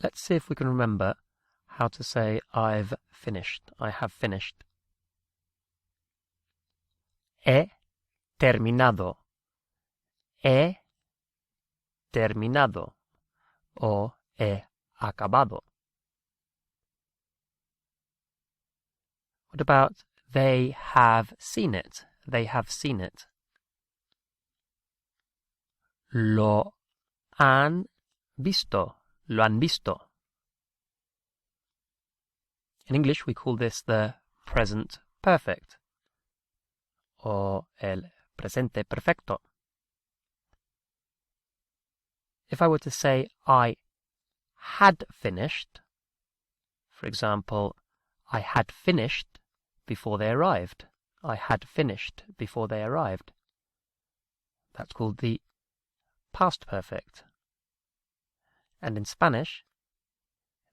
Let's see if we can remember how to say I've finished. I have finished. He terminado. He terminado. O he acabado. What about they have seen it? They have seen it. Lo han visto. Lo han visto. In English, we call this the present perfect, or el presente perfecto. If I were to say I had finished, for example, I had finished before they arrived. I had finished before they arrived. That's called the past perfect. And in Spanish,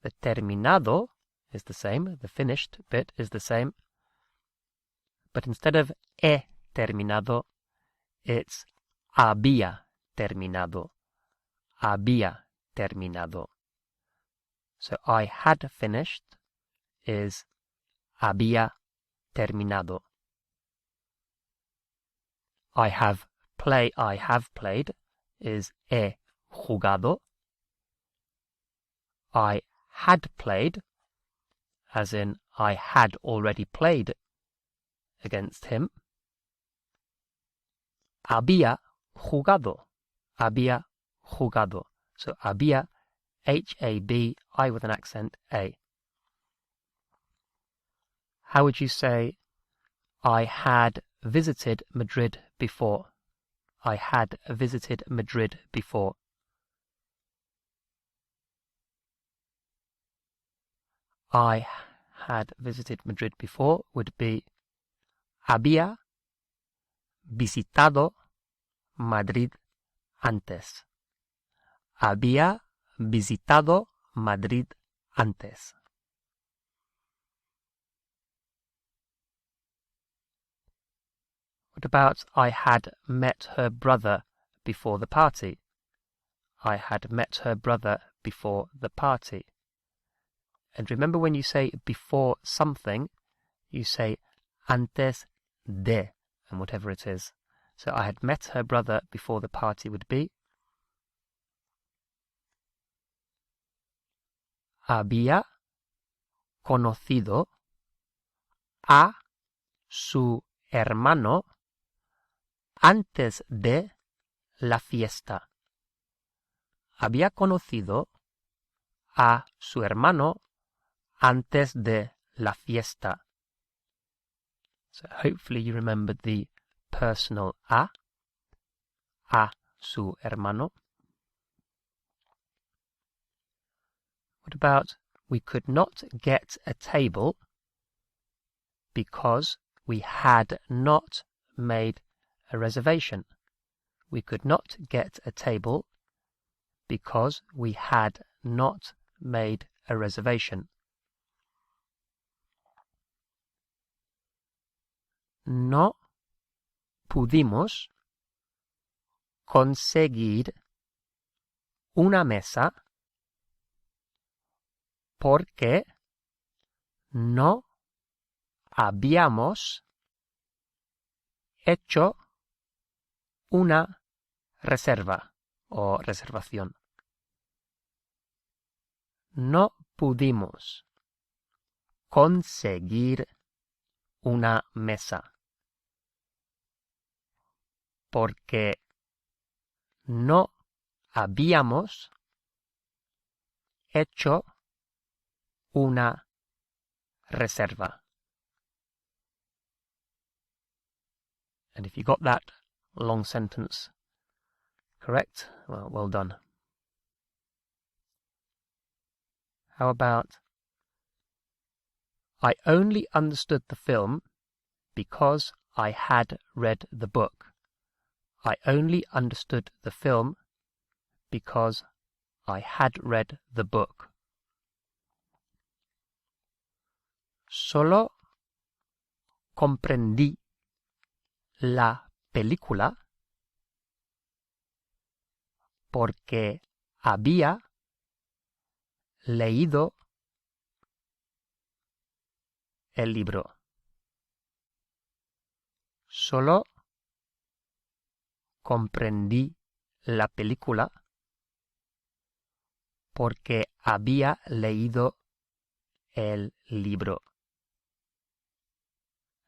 the terminado is the same, the finished bit is the same, but instead of he terminado, it's había terminado. Había terminado. So I had finished is había terminado. I have played is he jugado. I had played, as in I had already played against him. Había jugado. Había jugado. So había, H-A-B, I with an accent, A. How would you say I had visited Madrid before? I had visited Madrid before. I had visited Madrid before would be había visitado Madrid antes. Había visitado Madrid antes. What about I had met her brother before the party? I had met her brother before the party. And remember, when you say before something, you say antes de, and whatever it is. So I had met her brother before the party would be había conocido a su hermano antes de la fiesta. Había conocido a su hermano antes de la fiesta. So hopefully you remembered the personal a su hermano. What about we could not get a table because we had not made a reservation? We could not get a table because we had not made a reservation. No pudimos conseguir una mesa porque no habíamos hecho una reserva o reservación. No pudimos conseguir una mesa porque no habíamos hecho una reserva. And if you got that long sentence correct, well done. How about I only understood the film because I had read the book. I only understood the film because I had read the book. Solo comprendí la película porque había leído el libro. Solo comprendí la película porque había leído el libro.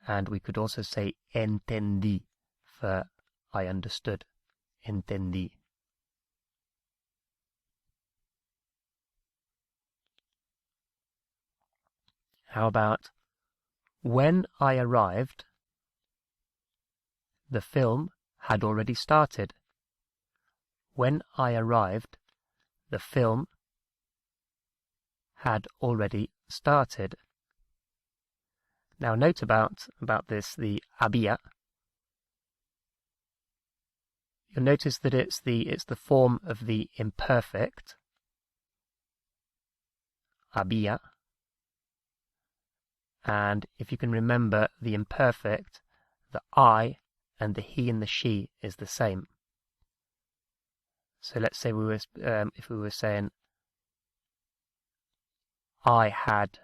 And we could also say entendí for I understood. Entendí. How about when I arrived, the film had already started. When I arrived, the film had already started. Now note about this, the había. You'll notice that it's the form of the imperfect, había. And if you can remember the imperfect, the I and the he and the she is the same. So let's say if we were saying I had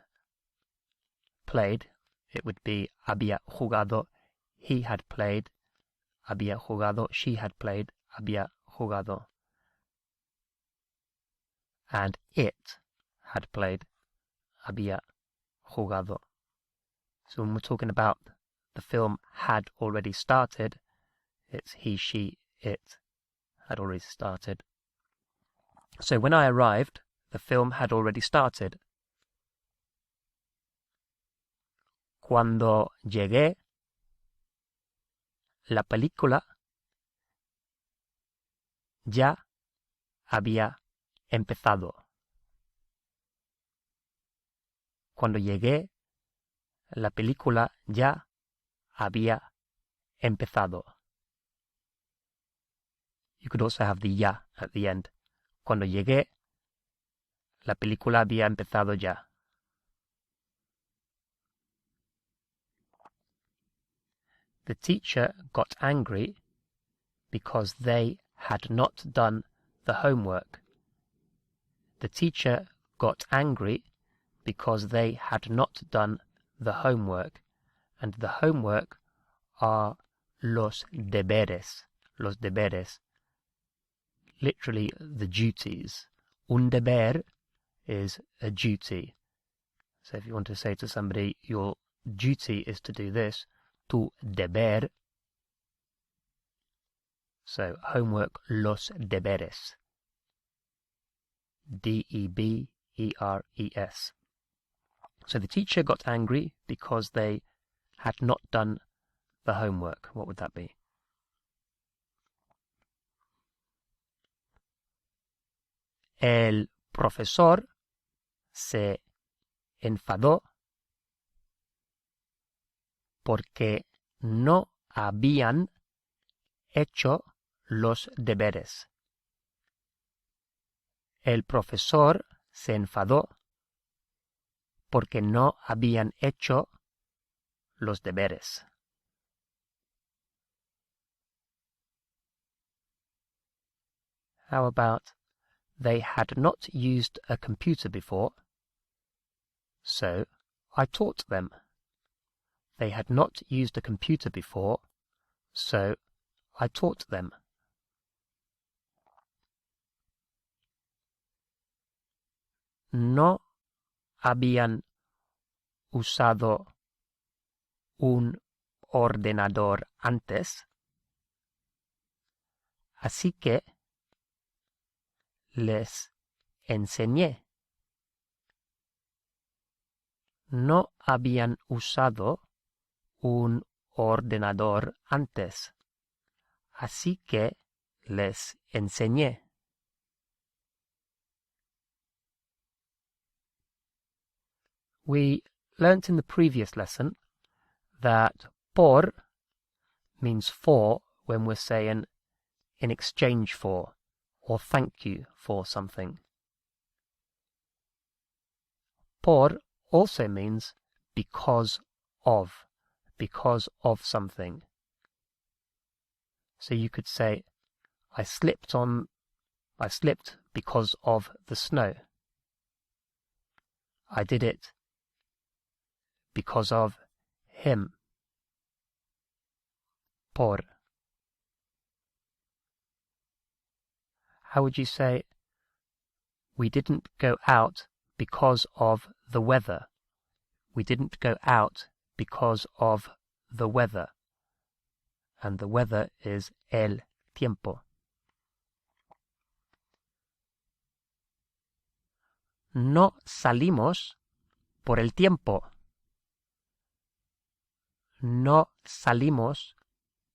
played, it would be había jugado, he had played, había jugado, she had played, había jugado. And it had played, había jugado. So when we're talking about the film had already started, it's he, she, it had already started. So when I arrived, the film had already started. Cuando llegué, la película ya había empezado. Cuando llegué, la película ya había empezado. You could also have the ya at the end. Cuando llegué, la película había empezado ya. The teacher got angry because they had not done the homework. The teacher got angry because they had not done the homework. And the homework are los deberes. Los deberes. Literally the duties. Un deber is a duty. So if you want to say to somebody, your duty is to do this, tu deber. So homework, los deberes. D-E-B-E-R-E-S. So the teacher got angry because they had not done the homework. What would that be? El profesor se enfadó porque no habían hecho los deberes. El profesor se enfadó porque no habían hecho los deberes. How about they had not used a computer before, so I taught them. They had not used a computer before, so I taught them. No habían usado un ordenador antes, así que les enseñé. No habían usado un ordenador antes, así que les enseñé. We learnt in the previous lesson that por means for when we're saying in exchange for or thank you for something. Por also means because of something. So you could say, I slipped because of the snow. I did it because of him. Por. How would you say, we didn't go out because of the weather? We didn't go out because of the weather. And the weather is el tiempo. No salimos por el tiempo. No salimos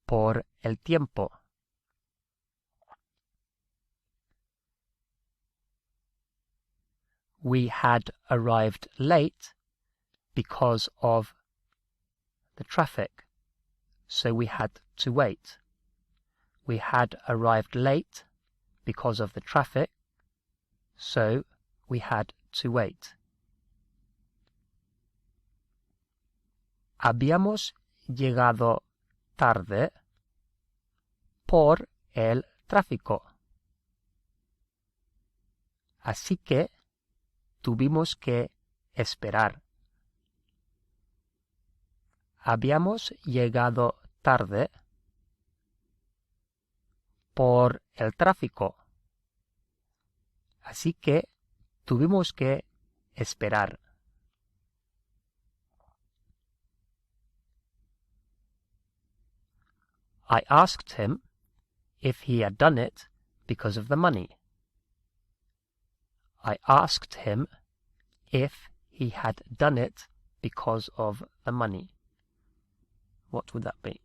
por el tiempo. We had arrived late because of the traffic, so we had to wait. We had arrived late because of the traffic, so we had to wait. Habíamos llegado tarde por el tráfico. Así que tuvimos que esperar. Habíamos llegado tarde por el tráfico. Así que tuvimos que esperar. I asked him if he had done it because of the money. I asked him if he had done it because of the money. What would that be?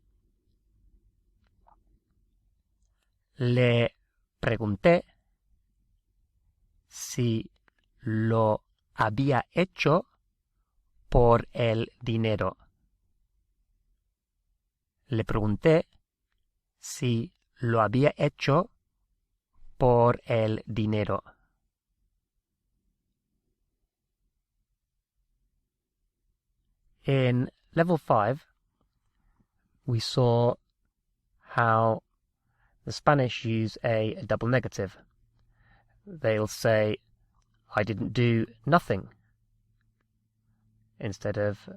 Le pregunté si lo había hecho por el dinero. Le pregunté si lo había hecho por el dinero. In level 5, we saw how the Spanish use a double negative. They'll say, I didn't do nothing, instead of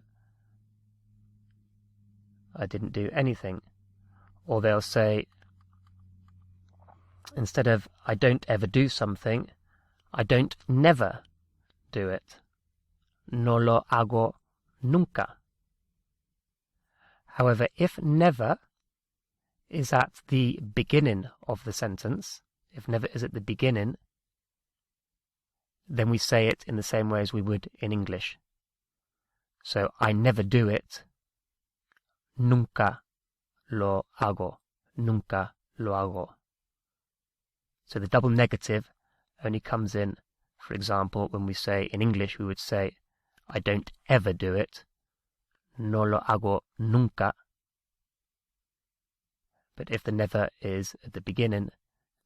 I didn't do anything. Or they'll say, instead of I don't ever do something, I don't never do it. No lo hago nunca. However, if never is at the beginning of the sentence, if never is at the beginning, then we say it in the same way as we would in English. So, I never do it. Nunca lo hago. Nunca lo hago. So the double negative only comes in, for example, when we say in English, we would say, I don't ever do it. No lo hago nunca. But if the never is at the beginning,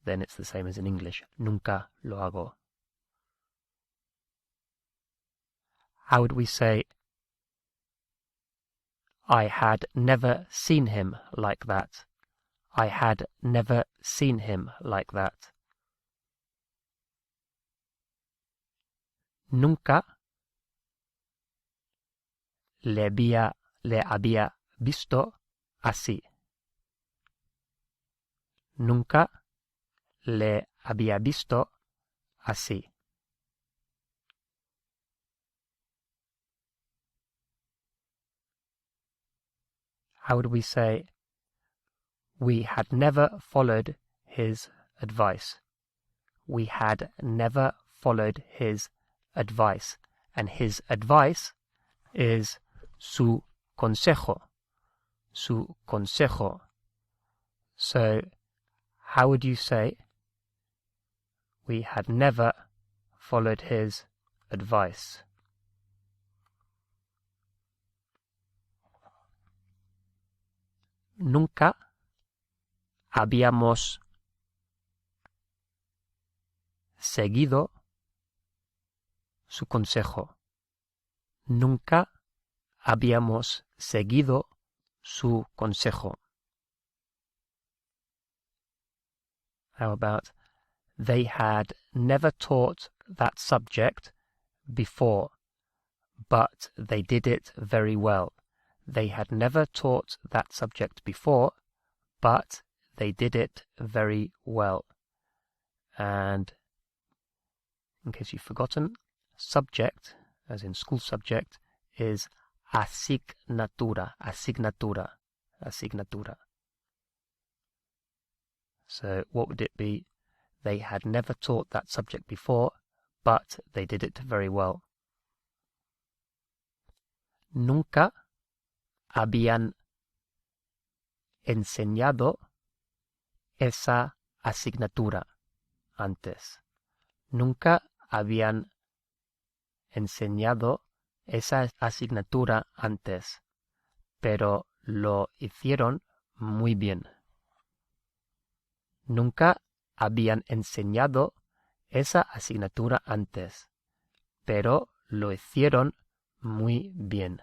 then it's the same as in English. Nunca lo hago. How would we say, I had never seen him like that. I had never seen him like that. Nunca le había visto así. Nunca le había visto así. How would we say, we had never followed his advice. We had never followed his advice. And his advice is su consejo. Su consejo. So, how would you say, we had never followed his advice? Nunca habíamos seguido su consejo. Nunca habíamos seguido su consejo. How about, they had never taught that subject before. but they did it very well. They had never taught that subject before, but they did it very well. And in case you've forgotten, subject, as in school subject, is asignatura, asignatura, asignatura. So what would it be? They had never taught that subject before, but they did it very well. Nunca habían enseñado esa asignatura antes. Nunca habían enseñado esa asignatura antes, pero lo hicieron muy bien. Nunca habían enseñado esa asignatura antes, pero lo hicieron muy bien.